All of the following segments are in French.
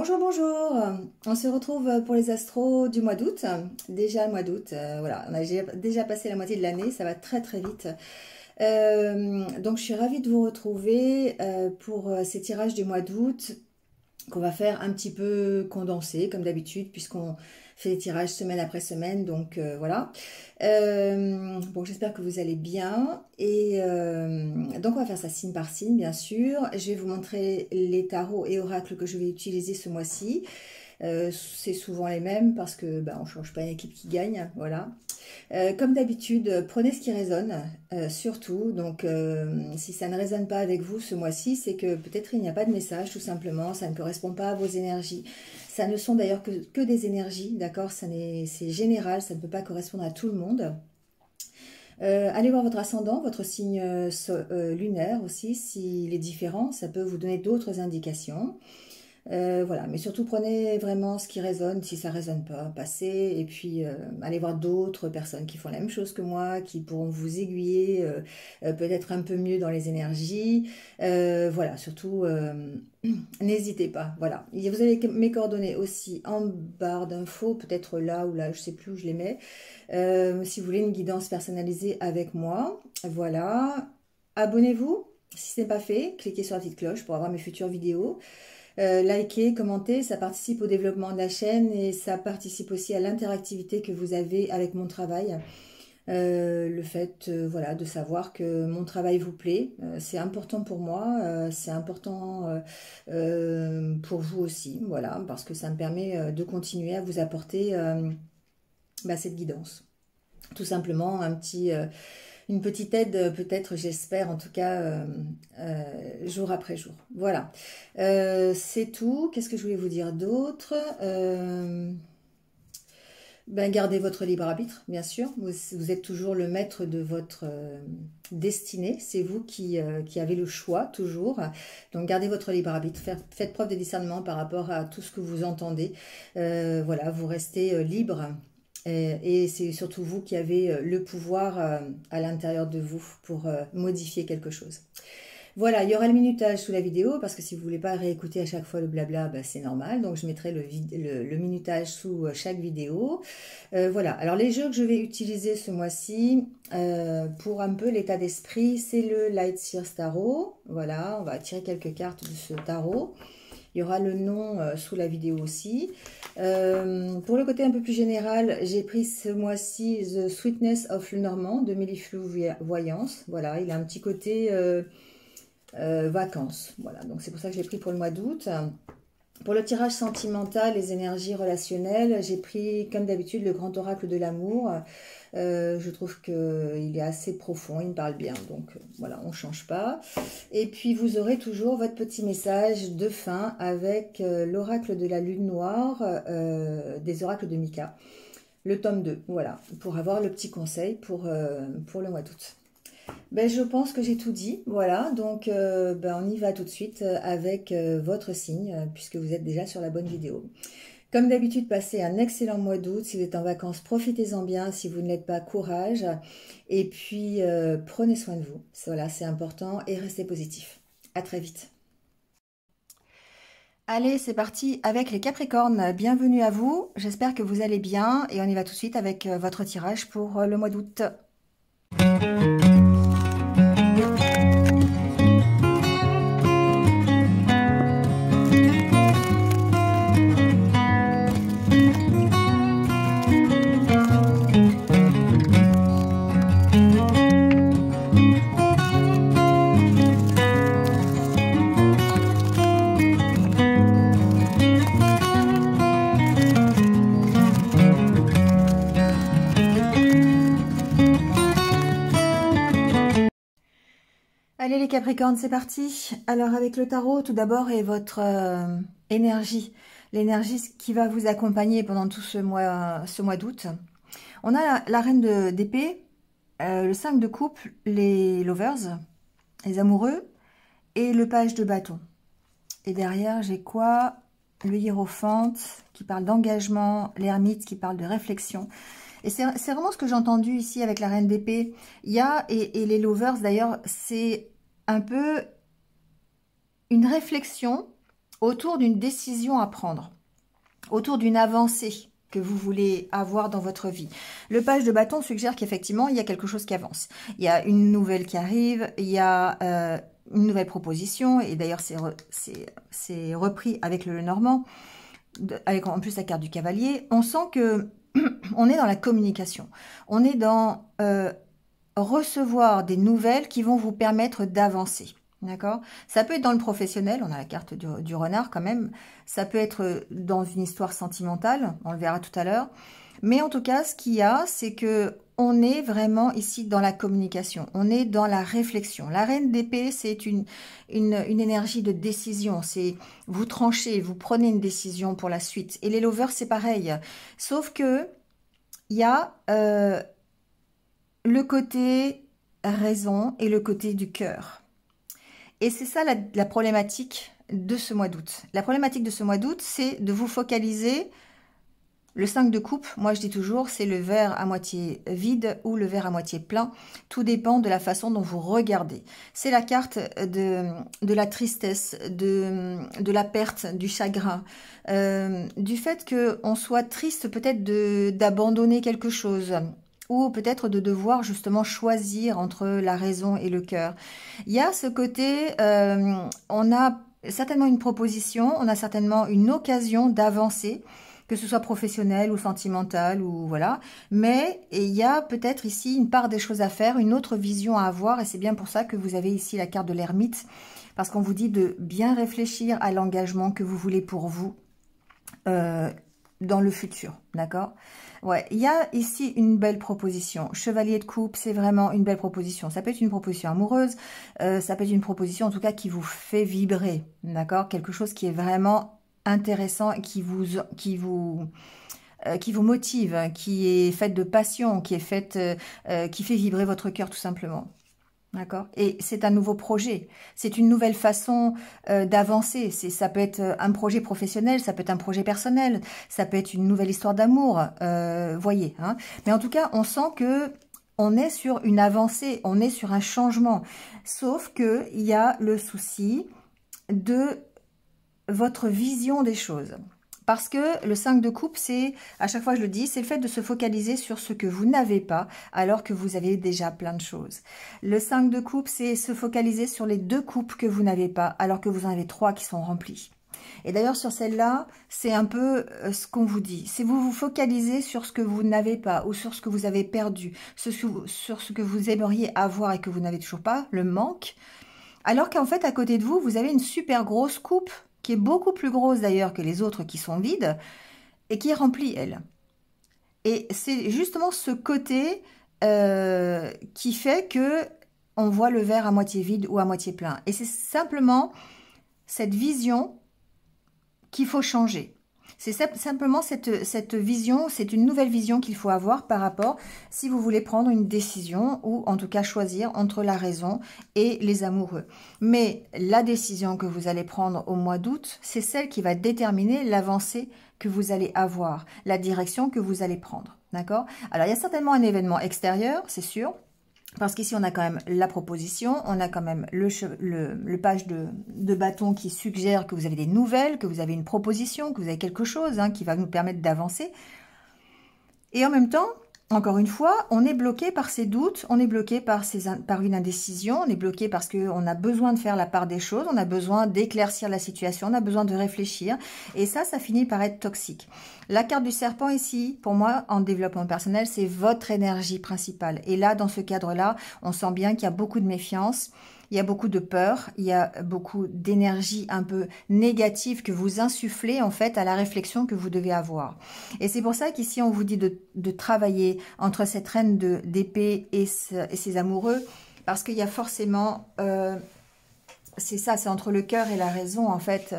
Bonjour, bonjour. On se retrouve pour les astros du mois d'août. Déjà le mois d'août, voilà, on a déjà passé la moitié de l'année, ça va très très vite. Donc je suis ravie de vous retrouver pour ces tirages du mois d'août qu'on va faire un petit peu condensé comme d'habitude puisqu'on fait des tirages semaine après semaine, donc voilà. Bon, j'espère que vous allez bien et donc on va faire ça signe par signe bien sûr. Je vais vous montrer les tarots et oracles que je vais utiliser ce mois-ci. C'est souvent les mêmes parce que on ne change pas une équipe qui gagne, voilà. Comme d'habitude, prenez ce qui résonne, surtout. Donc, si ça ne résonne pas avec vous ce mois-ci, c'est que peut-être il n'y a pas de message, tout simplement. Ça ne correspond pas à vos énergies. Ça ne sont d'ailleurs que des énergies, d'accord? C'est général, ça ne peut pas correspondre à tout le monde. Allez voir votre ascendant, votre signe lunaire aussi, s'il est différent. Ça peut vous donner d'autres indications. Voilà, mais surtout prenez vraiment ce qui résonne. Si ça résonne pas, passez. Et puis allez voir d'autres personnes qui font la même chose que moi, qui pourront vous aiguiller peut-être un peu mieux dans les énergies. Voilà, surtout n'hésitez pas. Voilà, vous avez mes coordonnées aussi en barre d'infos, peut-être là ou là, je sais plus où je les mets. Si vous voulez une guidance personnalisée avec moi, voilà. Abonnez-vous si ce n'est pas fait. Cliquez sur la petite cloche pour avoir mes futures vidéos. Likez, commentez, ça participe au développement de la chaîne et ça participe aussi à l'interactivité que vous avez avec mon travail. Le fait voilà, de savoir que mon travail vous plaît, c'est important pour moi, c'est important pour vous aussi, voilà, parce que ça me permet de continuer à vous apporter cette guidance. Tout simplement une petite aide, peut-être, j'espère, en tout cas, jour après jour. Voilà, c'est tout. Qu'est-ce que je voulais vous dire d'autre? Gardez votre libre arbitre, bien sûr. Vous êtes toujours le maître de votre destinée. C'est vous qui avez le choix, toujours. Donc, gardez votre libre arbitre. Faites preuve de discernement par rapport à tout ce que vous entendez. Voilà, vous restez libre. Et c'est surtout vous qui avez le pouvoir à l'intérieur de vous pour modifier quelque chose. Voilà, il y aura le minutage sous la vidéo parce que si vous ne voulez pas réécouter à chaque fois le blabla, c'est normal. Donc je mettrai le minutage sous chaque vidéo. Voilà, alors les jeux que je vais utiliser ce mois-ci pour un peu l'état d'esprit, c'est le Light Sears Tarot. Voilà, on va tirer quelques cartes de ce tarot. Il y aura le nom sous la vidéo aussi. Pour le côté un peu plus général, j'ai pris ce mois-ci The Sweetness of Lenormand de Melliflou Voyance. Voilà, il a un petit côté vacances. Voilà, donc c'est pour ça que j'ai pris pour le mois d'août. Pour le tirage sentimental, les énergies relationnelles, j'ai pris comme d'habitude le grand oracle de l'amour. Je trouve qu'il est assez profond, il me parle bien, donc voilà, on ne change pas. Et puis vous aurez toujours votre petit message de fin avec l'oracle de la lune noire des oracles de Mika, le tome 2, voilà, pour avoir le petit conseil pour le mois d'août. Je pense que j'ai tout dit, voilà, donc on y va tout de suite avec votre signe, puisque vous êtes déjà sur la bonne vidéo. Comme d'habitude, passez un excellent mois d'août. Si vous êtes en vacances, profitez-en bien. Si vous ne l'êtes pas, courage. Et puis, prenez soin de vous. Voilà, c'est important. Et restez positif. À très vite. Allez, c'est parti avec les Capricornes. Bienvenue à vous. J'espère que vous allez bien. Et on y va tout de suite avec votre tirage pour le mois d'août. Allez les Capricornes, c'est parti. Alors avec le tarot, tout d'abord, est votre énergie. L'énergie qui va vous accompagner pendant tout ce mois d'août. On a la reine d'épée, le 5 de coupe, les lovers, les amoureux, et le page de bâton. Et derrière, j'ai quoi? Le hiérophante qui parle d'engagement, l'ermite qui parle de réflexion. Et c'est vraiment ce que j'ai entendu ici avec la reine d'épée. Il y a, et les lovers d'ailleurs, c'est un peu une réflexion autour d'une décision à prendre, autour d'une avancée que vous voulez avoir dans votre vie. Le page de bâton suggère qu'effectivement, il y a quelque chose qui avance. Il y a une nouvelle qui arrive, il y a une nouvelle proposition, et d'ailleurs, c'est repris avec le Lenormand, avec en plus la carte du cavalier. On sent que on est dans la communication. On est dans recevoir des nouvelles qui vont vous permettre d'avancer. D'accord? Ça peut être dans le professionnel, on a la carte du renard quand même. Ça peut être dans une histoire sentimentale, on le verra tout à l'heure. Mais en tout cas, ce qu'il y a, c'est que on est vraiment ici dans la communication. On est dans la réflexion. La reine d'épée, c'est une énergie de décision. C'est vous tranchez, vous prenez une décision pour la suite. Et les lovers, c'est pareil. Sauf que il y a le côté raison et le côté du cœur. Et c'est ça la problématique de ce mois d'août. La problématique de ce mois d'août, c'est de vous focaliser. Le 5 de coupe, moi je dis toujours, c'est le verre à moitié vide ou le verre à moitié plein. Tout dépend de la façon dont vous regardez. C'est la carte de la tristesse, de la perte, du chagrin, du fait qu'on soit triste peut-être d'abandonner quelque chose, ou peut-être de devoir justement choisir entre la raison et le cœur. Il y a ce côté, on a certainement une proposition, on a certainement une occasion d'avancer, que ce soit professionnel ou sentimental, ou voilà. Mais il y a peut-être ici une part des choses à faire, une autre vision à avoir, et c'est bien pour ça que vous avez ici la carte de l'ermite, parce qu'on vous dit de bien réfléchir à l'engagement que vous voulez pour vous dans le futur, d'accord? Ouais, il y a ici une belle proposition. Chevalier de coupe, c'est vraiment une belle proposition. Ça peut être une proposition amoureuse, ça peut être une proposition en tout cas qui vous fait vibrer, d'accord? Quelque chose qui est vraiment intéressant, qui vous motive, qui est faite de passion, qui fait vibrer votre cœur tout simplement. D'accord? Et c'est un nouveau projet. C'est une nouvelle façon d'avancer. Ça peut être un projet professionnel, ça peut être un projet personnel, ça peut être une nouvelle histoire d'amour, voyez. Hein? Mais en tout cas, on sent que on est sur une avancée, on est sur un changement. Sauf que il y a le souci de votre vision des choses. Parce que le 5 de coupe, c'est, à chaque fois je le dis, c'est le fait de se focaliser sur ce que vous n'avez pas, alors que vous avez déjà plein de choses. Le 5 de coupe, c'est se focaliser sur les 2 coupes que vous n'avez pas, alors que vous en avez 3 qui sont remplies. Et d'ailleurs, sur celle-là, c'est un peu ce qu'on vous dit. C'est vous vous focalisez sur ce que vous n'avez pas, ou sur ce que vous avez perdu, sur ce que vous aimeriez avoir et que vous n'avez toujours pas, le manque. Alors qu'en fait, à côté de vous, vous avez une super grosse coupe, qui est beaucoup plus grosse d'ailleurs que les autres qui sont vides, et qui est remplie, elle. Et c'est justement ce côté qui fait que on voit le verre à moitié vide ou à moitié plein. Et c'est simplement cette vision qu'il faut changer. C'est simplement cette vision, c'est une nouvelle vision qu'il faut avoir par rapport si vous voulez prendre une décision ou en tout cas choisir entre la raison et les amoureux. Mais la décision que vous allez prendre au mois d'août, c'est celle qui va déterminer l'avancée que vous allez avoir, la direction que vous allez prendre. D'accord? Alors, il y a certainement un événement extérieur, c'est sûr. Parce qu'ici, on a quand même la proposition, on a quand même le page de bâton qui suggère que vous avez des nouvelles, que vous avez une proposition, que vous avez quelque chose qui va nous permettre d'avancer. Et en même temps, encore une fois, on est bloqué par ces doutes, on est bloqué par une indécision, on est bloqué parce qu'on a besoin de faire la part des choses, on a besoin d'éclaircir la situation, on a besoin de réfléchir. Et ça finit par être toxique. La carte du serpent ici, pour moi, en développement personnel, c'est votre énergie principale. Et là, dans ce cadre-là, on sent bien qu'il y a beaucoup de méfiance. Il y a beaucoup de peur, il y a beaucoup d'énergie un peu négative que vous insufflez en fait à la réflexion que vous devez avoir. Et c'est pour ça qu'ici on vous dit de travailler entre cette reine d'épée et ses amoureux, parce qu'il y a forcément, c'est ça, c'est entre le cœur et la raison en fait,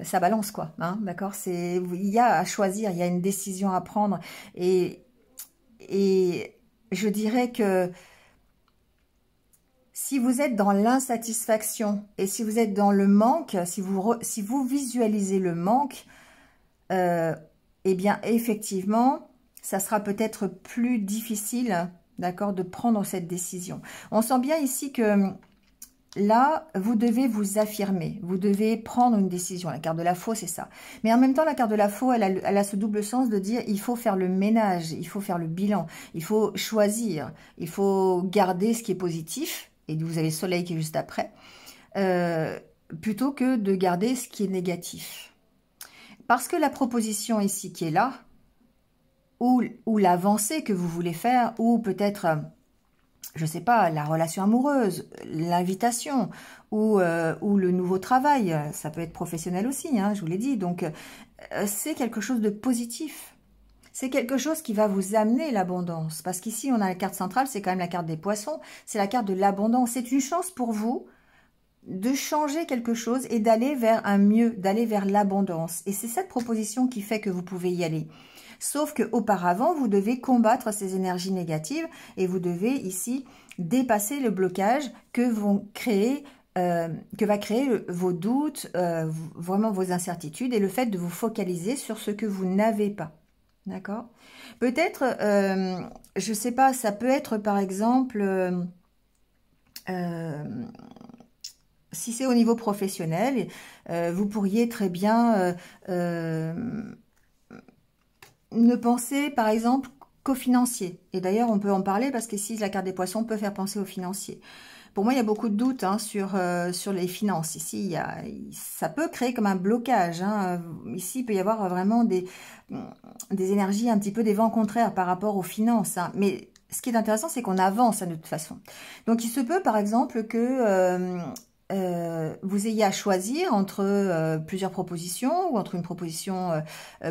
ça balance quoi, hein, d'accord? Il y a à choisir, il y a une décision à prendre et je dirais que si vous êtes dans l'insatisfaction et si vous êtes dans le manque, si vous visualisez le manque, eh bien, effectivement, ça sera peut-être plus difficile, d'accord, de prendre cette décision. On sent bien ici que là, vous devez vous affirmer, vous devez prendre une décision. La carte de la faux, c'est ça. Mais en même temps, la carte de la faux, elle a ce double sens de dire il faut faire le ménage, il faut faire le bilan, il faut choisir, il faut garder ce qui est positif, et vous avez le soleil qui est juste après, plutôt que de garder ce qui est négatif. Parce que la proposition ici qui est là, ou l'avancée que vous voulez faire, ou peut-être... je sais pas, la relation amoureuse, l'invitation ou le nouveau travail, ça peut être professionnel aussi, hein, je vous l'ai dit. Donc, c'est quelque chose de positif. C'est quelque chose qui va vous amener l'abondance. Parce qu'ici, on a la carte centrale, c'est quand même la carte des poissons, c'est la carte de l'abondance. C'est une chance pour vous de changer quelque chose et d'aller vers un mieux, d'aller vers l'abondance. Et c'est cette proposition qui fait que vous pouvez y aller. Sauf qu'auparavant, vous devez combattre ces énergies négatives et vous devez ici dépasser le blocage que va créer vos doutes, vraiment vos incertitudes et le fait de vous focaliser sur ce que vous n'avez pas. D'accord? Peut-être, je ne sais pas, ça peut être par exemple... si c'est au niveau professionnel, vous pourriez très bien ne penser par exemple qu'au financier. Et d'ailleurs, on peut en parler parce qu'ici, la carte des poissons peut faire penser au financier. Pour moi, il y a beaucoup de doutes hein, sur les finances. Ici, ça peut créer comme un blocage. Hein. Ici, il peut y avoir vraiment des énergies, un petit peu des vents contraires par rapport aux finances. Hein. Mais ce qui est intéressant, c'est qu'on avance de toute façon. Donc, il se peut, par exemple, que... vous ayez à choisir entre plusieurs propositions ou entre une proposition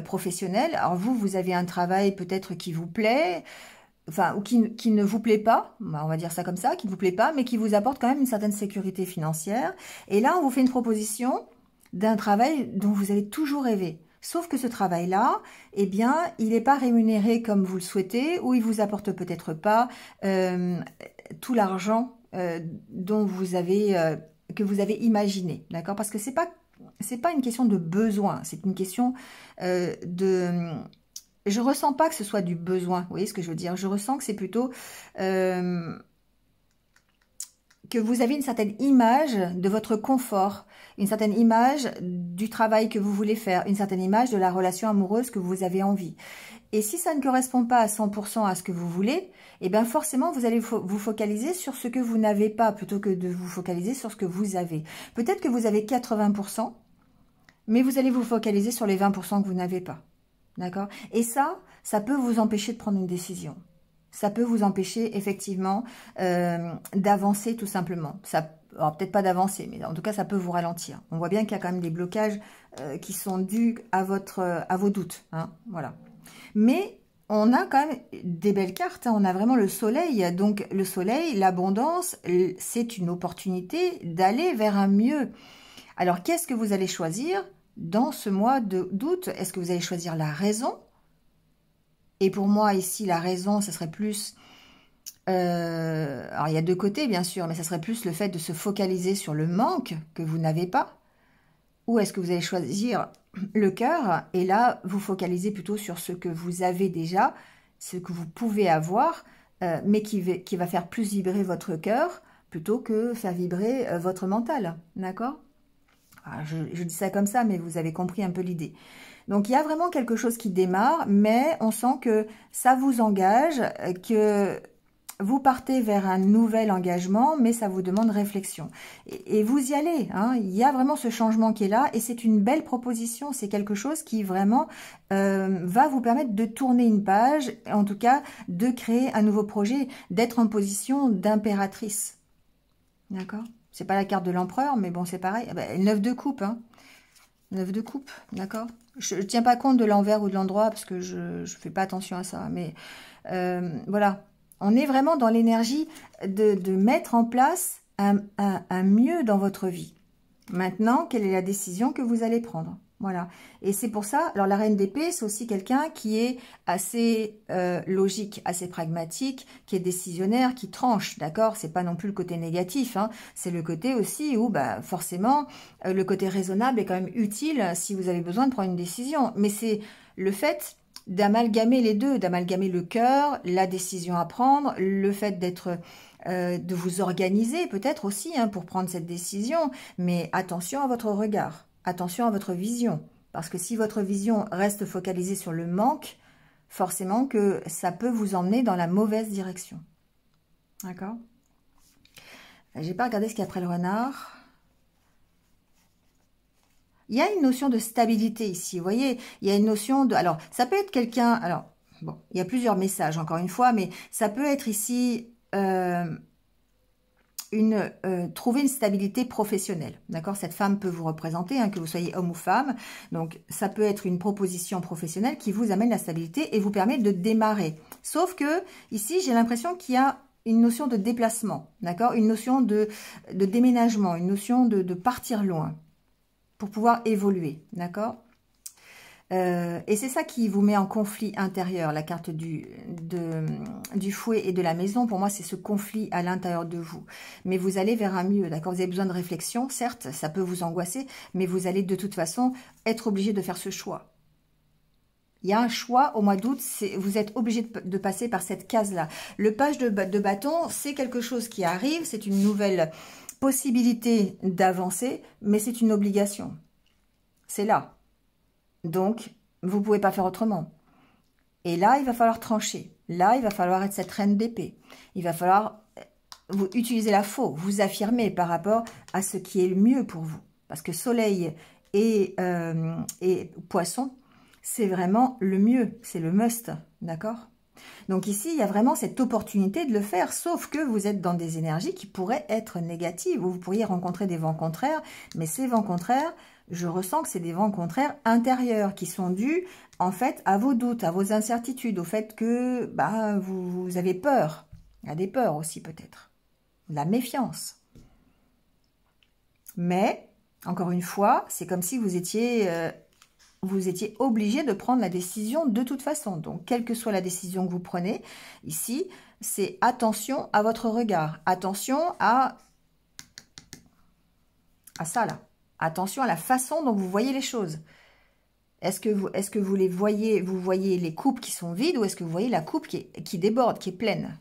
professionnelle. Alors vous avez un travail peut-être qui vous plaît, enfin, ou qui ne vous plaît pas, on va dire ça comme ça, qui ne vous plaît pas, mais qui vous apporte quand même une certaine sécurité financière. Et là, on vous fait une proposition d'un travail dont vous avez toujours rêvé. Sauf que ce travail-là, eh bien, il n'est pas rémunéré comme vous le souhaitez, ou il vous apporte peut-être pas tout l'argent dont vous avez... que vous avez imaginé, d'accord? Parce que c'est pas une question de besoin, c'est une question de... Je ressens pas que ce soit du besoin, vous voyez ce que je veux dire? Je ressens que c'est plutôt que vous avez une certaine image de votre confort, une certaine image du travail que vous voulez faire, une certaine image de la relation amoureuse que vous avez envie. Et si ça ne correspond pas à 100% à ce que vous voulez, eh bien forcément, vous allez vous focaliser sur ce que vous n'avez pas, plutôt que de vous focaliser sur ce que vous avez. Peut-être que vous avez 80%, mais vous allez vous focaliser sur les 20% que vous n'avez pas. D'accord? Et ça peut vous empêcher de prendre une décision. Ça peut vous empêcher effectivement d'avancer tout simplement. Alors peut-être pas d'avancer, mais en tout cas ça peut vous ralentir. On voit bien qu'il y a quand même des blocages qui sont dus à vos doutes. Hein, voilà. Mais on a quand même des belles cartes. Hein. On a vraiment le soleil. Donc le soleil, l'abondance, c'est une opportunité d'aller vers un mieux. Alors qu'est-ce que vous allez choisir dans ce mois d'août? Est-ce que vous allez choisir la raison? Et pour moi, ici, la raison, ça serait plus... alors, il y a deux côtés, bien sûr, mais ça serait plus le fait de se focaliser sur le manque que vous n'avez pas. Ou est-ce que vous allez choisir le cœur et là, vous focalisez plutôt sur ce que vous avez déjà, ce que vous pouvez avoir, mais qui va faire plus vibrer votre cœur plutôt que faire vibrer votre mental. D'accord? Je dis ça comme ça, mais vous avez compris un peu l'idée. Donc, il y a vraiment quelque chose qui démarre, mais on sent que ça vous engage, que vous partez vers un nouvel engagement, mais ça vous demande réflexion. Et vous y allez, hein. Il y a vraiment ce changement qui est là, et c'est une belle proposition. C'est quelque chose qui vraiment va vous permettre de tourner une page, en tout cas de créer un nouveau projet, d'être en position d'impératrice. D'accord? C'est pas la carte de l'empereur, mais bon, c'est pareil. 9 de coupe, hein. 9 de coupe, d'accord? Je ne tiens pas compte de l'envers ou de l'endroit parce que je ne fais pas attention à ça. Mais voilà, on est vraiment dans l'énergie de mettre en place un mieux dans votre vie. Maintenant, quelle est la décision que vous allez prendre? Voilà. Et c'est pour ça, alors la reine d'épée, c'est aussi quelqu'un qui est assez logique, assez pragmatique, qui est décisionnaire, qui tranche, d'accord? C'est pas non plus le côté négatif, hein. C'est le côté aussi où, forcément, le côté raisonnable est quand même utile si vous avez besoin de prendre une décision. Mais c'est le fait d'amalgamer les deux, d'amalgamer le cœur, la décision à prendre, le fait d'être, de vous organiser peut-être aussi hein, pour prendre cette décision, mais attention à votre regard, attention à votre vision, parce que si votre vision reste focalisée sur le manque, forcément que ça peut vous emmener dans la mauvaise direction. D'accord? J'ai pas regardé ce qu'il y a après le renard. Il y a une notion de stabilité ici, vous voyez, il y a une notion de... Alors, ça peut être quelqu'un... Alors, bon, il y a plusieurs messages, encore une fois, mais ça peut être ici trouver une stabilité professionnelle, d'accord? Cette femme peut vous représenter, hein, que vous soyez homme ou femme, donc ça peut être une proposition professionnelle qui vous amène la stabilité et vous permet de démarrer. Sauf que, ici, j'ai l'impression qu'il y a une notion de déplacement, d'accord? Une notion de déménagement, une notion de partir loin, pour pouvoir évoluer, d'accord? Et c'est ça qui vous met en conflit intérieur, la carte du fouet et de la maison. Pour moi, c'est ce conflit à l'intérieur de vous. Mais vous allez vers un mieux, d'accord? Vous avez besoin de réflexion, certes, ça peut vous angoisser, mais vous allez de toute façon être obligé de faire ce choix. Il y a un choix au mois d'août, vous êtes obligé de passer par cette case-là. Le page de bâton, c'est quelque chose qui arrive, c'est une nouvelle possibilité d'avancer, mais c'est une obligation. C'est là. Donc, vous ne pouvez pas faire autrement. Et là, il va falloir trancher. Là, il va falloir être cette reine d'épée. Il va falloir vous utiliser la faux, vous affirmer par rapport à ce qui est le mieux pour vous. Parce que soleil et poisson, c'est vraiment le mieux, c'est le must, d'accord? Donc ici, il y a vraiment cette opportunité de le faire, sauf que vous êtes dans des énergies qui pourraient être négatives, où vous pourriez rencontrer des vents contraires, mais ces vents contraires, je ressens que c'est des vents contraires intérieurs, qui sont dus, en fait, à vos doutes, à vos incertitudes, au fait que bah, vous avez peur. Il y a des peurs aussi, peut-être. La méfiance. Mais, encore une fois, c'est comme si vous étiez obligé de prendre la décision de toute façon. Donc, quelle que soit la décision que vous prenez, ici, c'est attention à votre regard. Attention à ça, là. Attention à la façon dont vous voyez les choses. Est-ce que vous les voyez, vous voyez les coupes qui sont vides ou est-ce que vous voyez la coupe qui déborde, qui est pleine?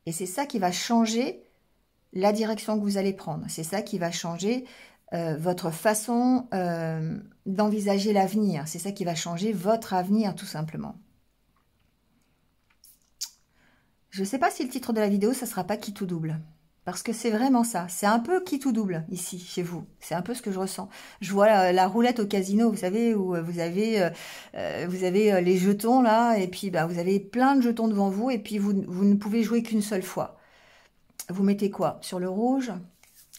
Et c'est ça qui va changer la direction que vous allez prendre. C'est ça qui va changer votre façon d'envisager l'avenir. C'est ça qui va changer votre avenir, tout simplement. Je ne sais pas si le titre de la vidéo, ça ne sera pas qui tout double. Parce que c'est vraiment ça. C'est un peu qui tout double, ici, chez vous. C'est un peu ce que je ressens. Je vois la roulette au casino, vous savez, où vous avez les jetons, là, et puis bah, vous avez plein de jetons devant vous, et puis vous ne pouvez jouer qu'une seule fois. Vous mettez quoi? Sur le rouge,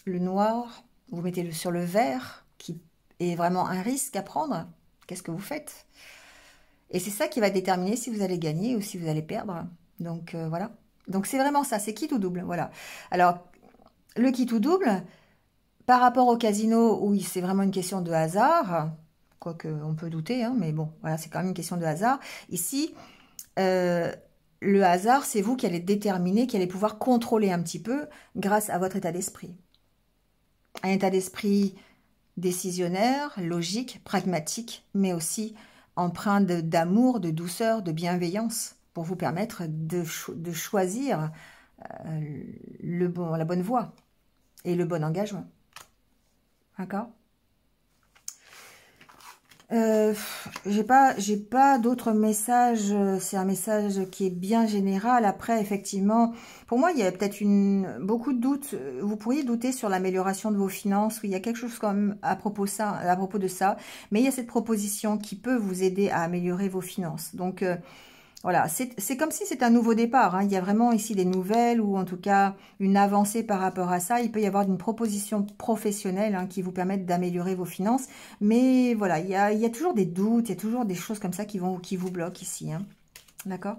le noir, vous mettez sur le vert, qui est vraiment un risque à prendre. Qu'est-ce que vous faites? Et c'est ça qui va déterminer si vous allez gagner ou si vous allez perdre. Donc, voilà. Donc, c'est vraiment ça, c'est quitte ou double, voilà. Alors, le quitte ou double, par rapport au casino, où c'est vraiment une question de hasard, quoique on peut douter, hein, mais bon, voilà, c'est quand même une question de hasard. Ici, le hasard, c'est vous qui allez déterminer, qui allez pouvoir contrôler un petit peu grâce à votre état d'esprit. Un état d'esprit décisionnaire, logique, pragmatique, mais aussi empreint d'amour, de douceur, de bienveillance, pour vous permettre de choisir la bonne voie et le bon engagement. D'accord? J'ai pas d'autres messages. C'est un message qui est bien général. Après, effectivement, pour moi, il y a peut-être beaucoup de doutes. Vous pourriez douter sur l'amélioration de vos finances. Oui, il y a quelque chose quand même à propos de ça. Mais il y a cette proposition qui peut vous aider à améliorer vos finances. Donc, voilà, c'est comme si c'était un nouveau départ, hein. Il y a vraiment ici des nouvelles ou en tout cas une avancée par rapport à ça. Il peut y avoir une proposition professionnelle hein, qui vous permette d'améliorer vos finances. Mais voilà, il y a toujours des doutes, il y a toujours des choses comme ça qui vous bloquent ici. Hein. D'accord ?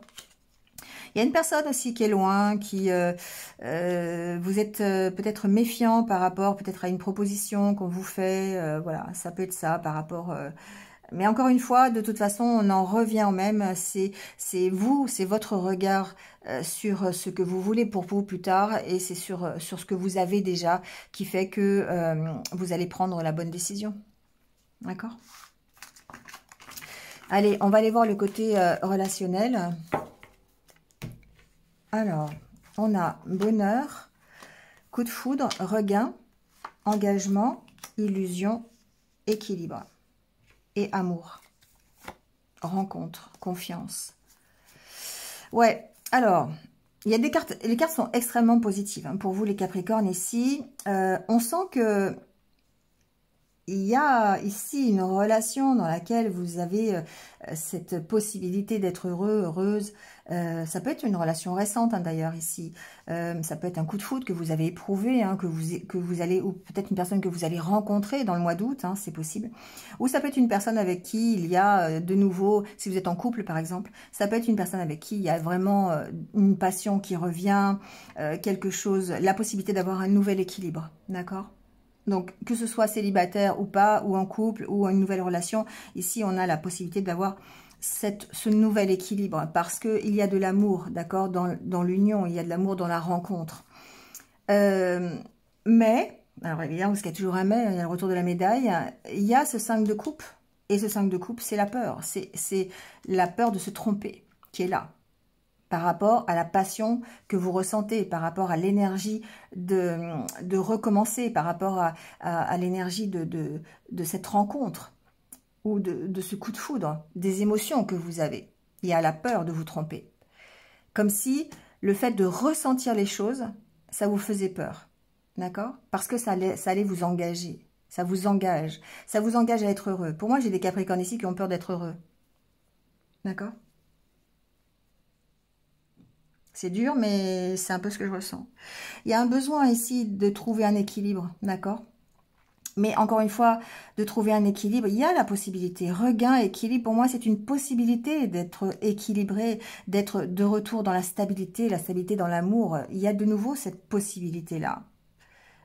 Il y a une personne aussi qui est loin, qui vous êtes peut-être méfiant par rapport peut-être à une proposition qu'on vous fait. Voilà, ça peut être ça par rapport... Mais encore une fois, de toute façon, on en revient au même. C'est vous, c'est votre regard sur ce que vous voulez pour vous plus tard. Et c'est sur ce que vous avez déjà qui fait que vous allez prendre la bonne décision. D'accord ? Allez, on va aller voir le côté relationnel. Alors, on a bonheur, coup de foudre, regain, engagement, illusion, équilibre et amour, rencontre, confiance. Ouais, alors, il y a des cartes, les cartes sont extrêmement positives hein, pour vous les Capricornes ici. On sent que il y a ici une relation dans laquelle vous avez cette possibilité d'être heureux, heureuse. Ça peut être une relation récente hein, d'ailleurs ici. Ça peut être un coup de foudre que vous avez éprouvé, hein, que vous allez, ou peut-être une personne que vous allez rencontrer dans le mois d'août, hein, c'est possible. Ou ça peut être une personne avec qui il y a de nouveau, si vous êtes en couple par exemple, ça peut être une personne avec qui il y a vraiment une passion qui revient, quelque chose, la possibilité d'avoir un nouvel équilibre, d'accord ? Donc, que ce soit célibataire ou pas, ou en couple, ou en une nouvelle relation, ici, on a la possibilité d'avoir ce nouvel équilibre, parce qu'il y a de l'amour, d'accord, dans l'union, il y a de l'amour dans la rencontre. Mais, alors évidemment, parce qu'il y a toujours un mais, il y a le retour de la médaille, il y a ce 5 de coupe, et ce 5 de coupe, c'est la peur, c'est la peur de se tromper qui est là, par rapport à la passion que vous ressentez, par rapport à l'énergie de recommencer, par rapport à l'énergie de cette rencontre ou de ce coup de foudre, des émotions que vous avez. Il y a la peur de vous tromper. Comme si le fait de ressentir les choses, ça vous faisait peur. D'accord? Parce que ça allait vous engager. Ça vous engage. Ça vous engage à être heureux. Pour moi, j'ai des Capricornes ici qui ont peur d'être heureux. D'accord? C'est dur, mais c'est un peu ce que je ressens. Il y a un besoin ici de trouver un équilibre, d'accord? Mais encore une fois, de trouver un équilibre, il y a la possibilité. Regain, équilibre, pour moi, c'est une possibilité d'être équilibré, d'être de retour dans la stabilité dans l'amour. Il y a de nouveau cette possibilité-là.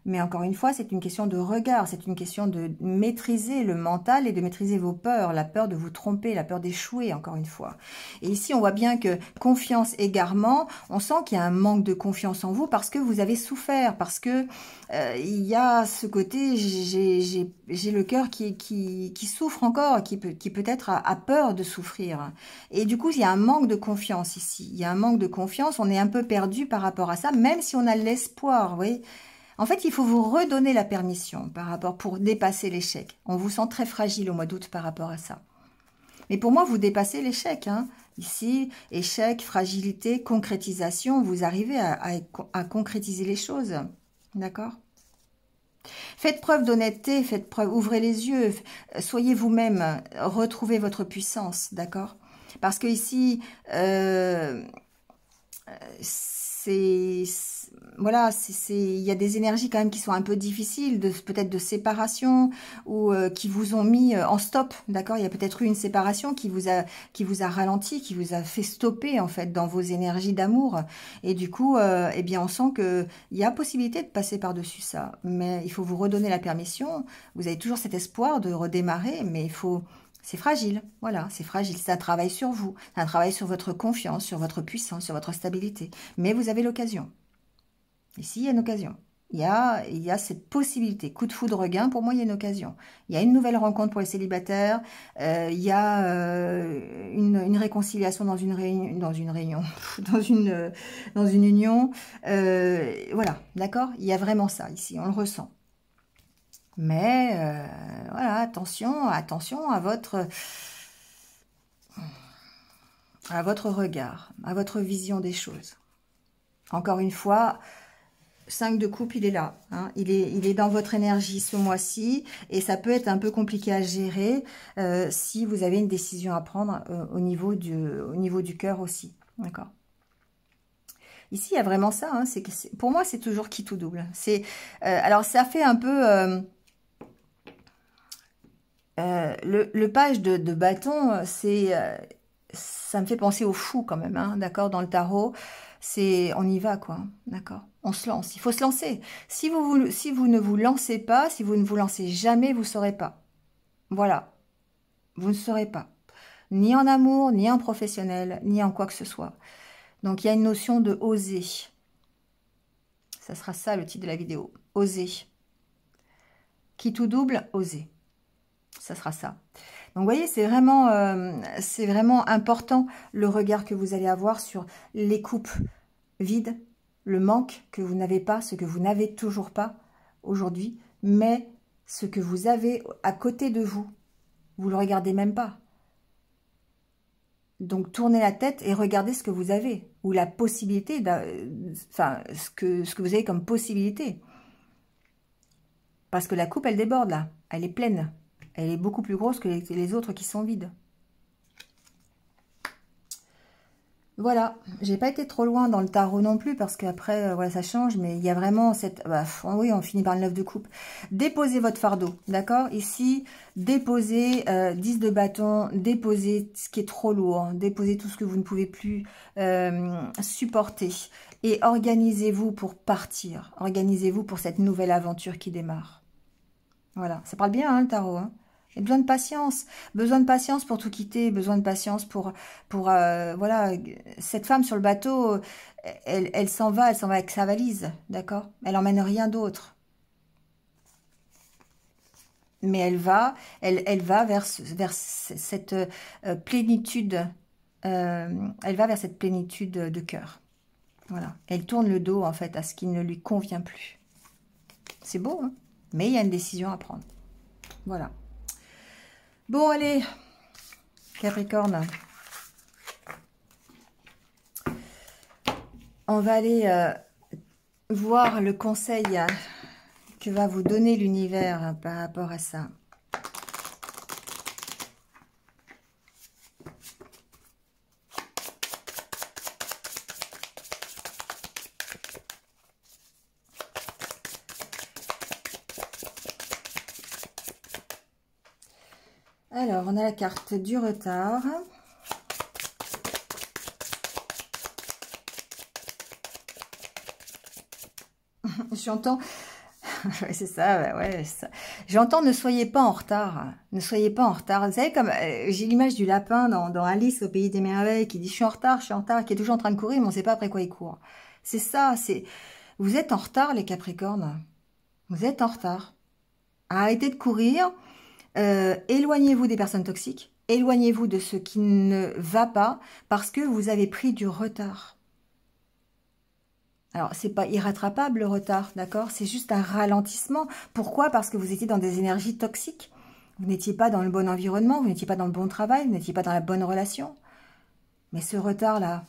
Mais encore une fois, c'est une question de regard, c'est une question de maîtriser le mental et de maîtriser vos peurs, la peur de vous tromper, la peur d'échouer, encore une fois. Et ici, on voit bien que confiance, égarement, on sent qu'il y a un manque de confiance en vous parce que vous avez souffert, parce que il y a ce côté, j'ai le cœur qui souffre encore, qui peut-être a peur de souffrir. Et du coup, il y a un manque de confiance ici. Il y a un manque de confiance, on est un peu perdu par rapport à ça, même si on a l'espoir, vous voyez. En fait, il faut vous redonner la permission par rapport pour dépasser l'échec. On vous sent très fragile au mois d'août par rapport à ça. Mais pour moi, vous dépassez l'échec. Hein. Ici, échec, fragilité, concrétisation, vous arrivez à concrétiser les choses. D'accord? Faites preuve d'honnêteté, faites preuve, ouvrez les yeux, soyez vous-même, retrouvez votre puissance. D'accord? Parce que ici, voilà, il y a des énergies quand même qui sont un peu difficiles, peut-être de séparation ou qui vous ont mis en stop, d'accord? Il y a peut-être eu une séparation qui vous a ralenti, qui vous a fait stopper en fait dans vos énergies d'amour. Et du coup, eh bien, on sent que il y a possibilité de passer par-dessus ça, mais il faut vous redonner la permission. Vous avez toujours cet espoir de redémarrer, mais il faut c'est fragile, voilà, c'est fragile. C'est un travail sur vous, c'est un travail sur votre confiance, sur votre puissance, sur votre stabilité. Mais vous avez l'occasion. Ici, il y a une occasion. Il y a cette possibilité. Coup de foudre regain, pour moi, il y a une occasion. Il y a une nouvelle rencontre pour les célibataires. Il y a une réconciliation dans une réunion, dans une union. Voilà, d'accord? Il y a vraiment ça ici, on le ressent. Mais voilà, attention à votre regard, à votre vision des choses. Encore une fois, 5 de coupe, il est là. Hein, il est dans votre énergie ce mois-ci et ça peut être un peu compliqué à gérer si vous avez une décision à prendre au niveau du cœur aussi. D'accord. Ici, il y a vraiment ça. Hein, pour moi, c'est toujours qui tout double. Alors, ça fait un peu... le page de bâton, ça me fait penser au fou quand même, hein, d'accord, dans le tarot. On y va, quoi, d'accord. On se lance, il faut se lancer. Si vous ne vous lancez pas, si vous ne vous lancez jamais, vous ne saurez pas. Voilà, vous ne saurez pas. Ni en amour, ni en professionnel, ni en quoi que ce soit. Donc, il y a une notion de oser. Ça sera ça le titre de la vidéo. Oser. Qui tout double, oser. Ça sera ça. Donc, vous voyez, c'est vraiment important le regard que vous allez avoir sur les coupes vides, le manque que vous n'avez pas, ce que vous n'avez toujours pas aujourd'hui, mais ce que vous avez à côté de vous, vous le regardez même pas. Donc, tournez la tête et regardez ce que vous avez, ou la possibilité, enfin, ce que vous avez comme possibilité. Parce que la coupe, elle déborde, là. Elle est pleine. Elle est beaucoup plus grosse que les autres qui sont vides. Voilà. J'ai pas été trop loin dans le tarot non plus, parce qu'après, voilà, ça change. Mais il y a vraiment cette... Bah, oui, on finit par le 9 de coupe. Déposez votre fardeau, d'accord? Ici, déposez 10 de bâton, déposez ce qui est trop lourd, déposez tout ce que vous ne pouvez plus supporter. Et organisez-vous pour partir. Organisez-vous pour cette nouvelle aventure qui démarre. Voilà, ça parle bien, hein, le tarot. Hein. Il y a besoin de patience pour tout quitter, besoin de patience pour voilà, cette femme sur le bateau, elle s'en va avec sa valise, d'accord? Elle emmène rien d'autre. Mais elle va vers cette plénitude, elle va vers cette plénitude de cœur. Voilà, elle tourne le dos en fait à ce qui ne lui convient plus. C'est beau, hein? Mais il y a une décision à prendre. Voilà. Bon, allez, Capricorne. On va aller voir le conseil que va vous donner l'univers par rapport à ça. Alors, on a la carte du retard. J'entends... c'est ça, ouais, ça. J'entends ne soyez pas en retard. Ne soyez pas en retard. Vous savez, comme j'ai l'image du lapin dans Alice au pays des merveilles qui dit je suis en retard, qui est toujours en train de courir, mais on ne sait pas après quoi il court. C'est ça, vous êtes en retard, les Capricornes. Vous êtes en retard. Arrêtez de courir. Éloignez-vous des personnes toxiques, éloignez-vous de ce qui ne va pas parce que vous avez pris du retard. Alors, c'est pas irrattrapable le retard, d'accord? C'est juste un ralentissement. Pourquoi? Parce que vous étiez dans des énergies toxiques. Vous n'étiez pas dans le bon environnement, vous n'étiez pas dans le bon travail, vous n'étiez pas dans la bonne relation. Mais ce retard-là,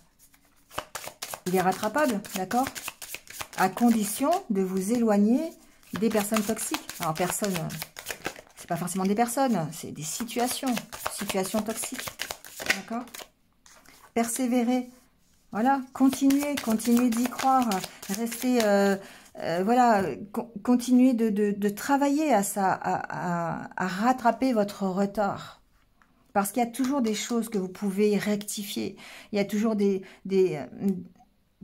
il est rattrapable, d'accord? À condition de vous éloigner des personnes toxiques. Alors, personne... C'est pas forcément des personnes, c'est des situations toxiques, d'accord? Persévérer, voilà, continuez d'y croire, restez, voilà, continuez de travailler à ça, à rattraper votre retard. Parce qu'il y a toujours des choses que vous pouvez rectifier, il y a toujours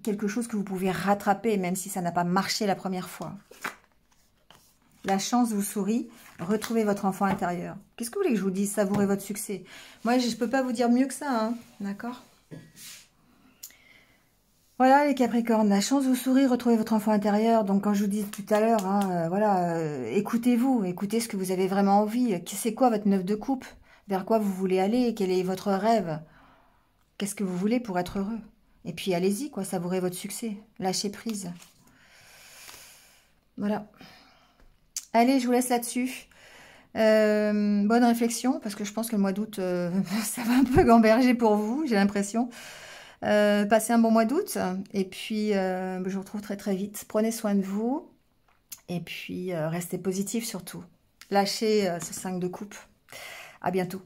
quelque chose que vous pouvez rattraper, même si ça n'a pas marché la première fois. La chance vous sourit. Retrouvez votre enfant intérieur. Qu'est-ce que vous voulez que je vous dise? Savourez votre succès. Moi, je ne peux pas vous dire mieux que ça. Hein, d'accord? Voilà, les Capricornes. La chance vous sourit. Retrouvez votre enfant intérieur. Donc, quand je vous dis tout à l'heure, hein, voilà, écoutez-vous. Écoutez ce que vous avez vraiment envie. C'est quoi votre 9 de coupe? Vers quoi vous voulez aller? Quel est votre rêve? Qu'est-ce que vous voulez pour être heureux? Et puis, allez-y, quoi. Savourez votre succès. Lâchez prise. Voilà. Allez, je vous laisse là-dessus. Bonne réflexion, parce que je pense que le mois d'août, ça va un peu gamberger pour vous, j'ai l'impression. Passez un bon mois d'août, et puis je vous retrouve très très vite. Prenez soin de vous, et puis restez positif surtout. Lâchez ce 5 de coupe. À bientôt.